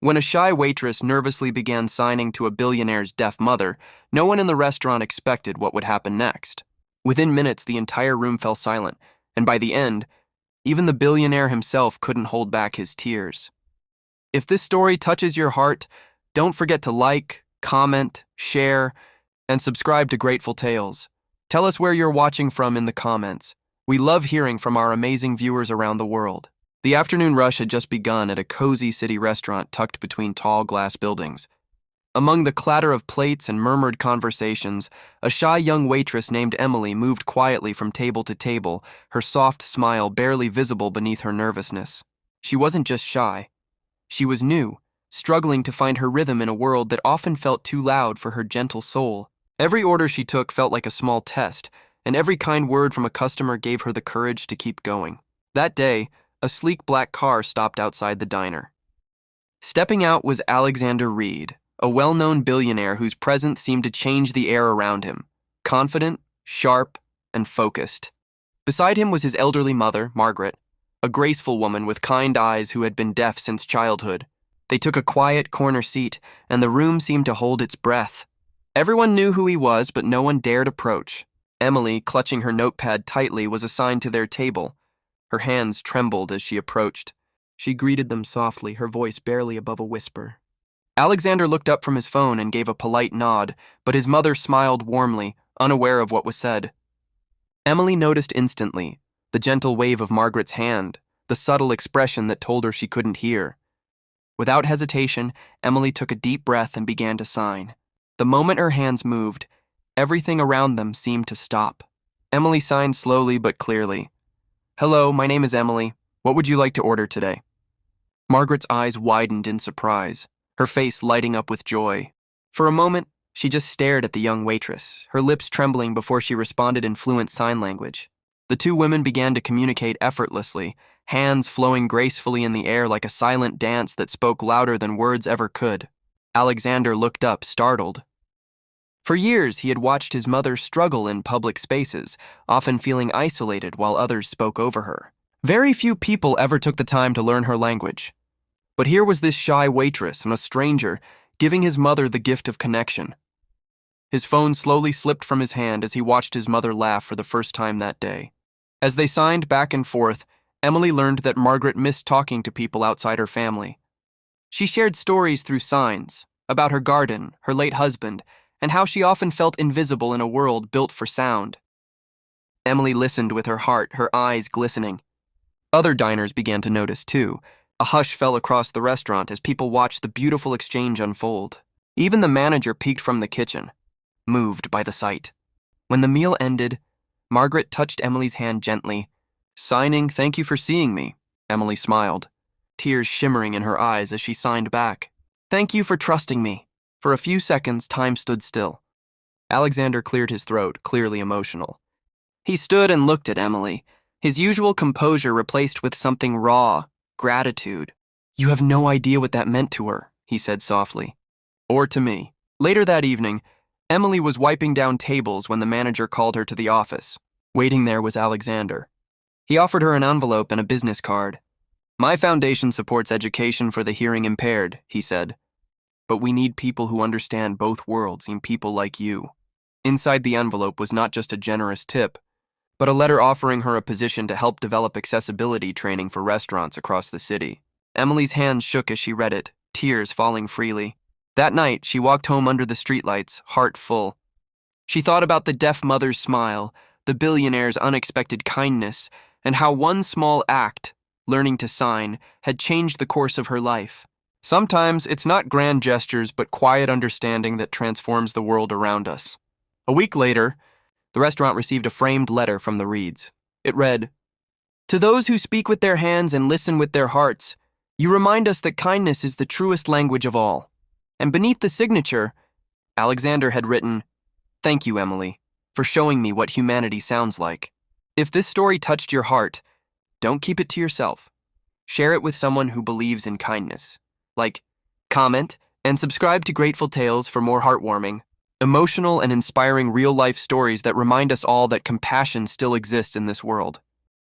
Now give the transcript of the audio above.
When a shy waitress nervously began signing to a billionaire's deaf mother, no one in the restaurant expected what would happen next. Within minutes, the entire room fell silent, and by the end, even the billionaire himself couldn't hold back his tears. If this story touches your heart, don't forget to like, comment, share, and subscribe to Grateful Tales. Tell us where you're watching from in the comments. We love hearing from our amazing viewers around the world. The afternoon rush had just begun at a cozy city restaurant tucked between tall glass buildings. Among the clatter of plates and murmured conversations, a shy young waitress named Emily moved quietly from table to table, her soft smile barely visible beneath her nervousness. She wasn't just shy. She was new, struggling to find her rhythm in a world that often felt too loud for her gentle soul. Every order she took felt like a small test, and every kind word from a customer gave her the courage to keep going. That day, a sleek black car stopped outside the diner. Stepping out was Alexander Reed, a well-known billionaire whose presence seemed to change the air around him, confident, sharp, and focused. Beside him was his elderly mother, Margaret, a graceful woman with kind eyes who had been deaf since childhood. They took a quiet corner seat, and the room seemed to hold its breath. Everyone knew who he was, but no one dared approach. Emily, clutching her notepad tightly, was assigned to their table. Her hands trembled as she approached. She greeted them softly, her voice barely above a whisper. Alexander looked up from his phone and gave a polite nod, but his mother smiled warmly, unaware of what was said. Emily noticed instantly the gentle wave of Margaret's hand, the subtle expression that told her she couldn't hear. Without hesitation, Emily took a deep breath and began to sign. The moment her hands moved, everything around them seemed to stop. Emily signed slowly but clearly. "Hello, my name is Emily. What would you like to order today?" Margaret's eyes widened in surprise, her face lighting up with joy. For a moment, she just stared at the young waitress, her lips trembling before she responded in fluent sign language. The two women began to communicate effortlessly, hands flowing gracefully in the air like a silent dance that spoke louder than words ever could. Alexander looked up, startled. For years, he had watched his mother struggle in public spaces, often feeling isolated while others spoke over her. Very few people ever took the time to learn her language. But here was this shy waitress and a stranger giving his mother the gift of connection. His phone slowly slipped from his hand as he watched his mother laugh for the first time that day. As they signed back and forth, Emily learned that Margaret missed talking to people outside her family. She shared stories through signs, about her garden, her late husband, and how she often felt invisible in a world built for sound. Emily listened with her heart, her eyes glistening. Other diners began to notice, too. A hush fell across the restaurant as people watched the beautiful exchange unfold. Even the manager peeked from the kitchen, moved by the sight. When the meal ended, Margaret touched Emily's hand gently. "Signing, thank you for seeing me," Emily smiled, tears shimmering in her eyes as she signed back. "Thank you for trusting me." For a few seconds, time stood still. Alexander cleared his throat, clearly emotional. He stood and looked at Emily, his usual composure replaced with something raw, gratitude. "You have no idea what that meant to her," he said softly. "Or to me." Later that evening, Emily was wiping down tables when the manager called her to the office. Waiting there was Alexander. He offered her an envelope and a business card. "My foundation supports education for the hearing impaired," he said. "But we need people who understand both worlds and people like you." Inside the envelope was not just a generous tip, but a letter offering her a position to help develop accessibility training for restaurants across the city. Emily's hands shook as she read it, tears falling freely. That night, she walked home under the streetlights, heart full. She thought about the deaf mother's smile, the billionaire's unexpected kindness, and how one small act, learning to sign, had changed the course of her life. Sometimes it's not grand gestures but quiet understanding that transforms the world around us. A week later, the restaurant received a framed letter from the Reeds. It read, "To those who speak with their hands and listen with their hearts, you remind us that kindness is the truest language of all." And beneath the signature, Alexander had written, "Thank you, Emily, for showing me what humanity sounds like." If this story touched your heart, don't keep it to yourself. Share it with someone who believes in kindness. Like, comment, and subscribe to Grateful Tales for more heartwarming, emotional and inspiring real-life stories that remind us all that compassion still exists in this world.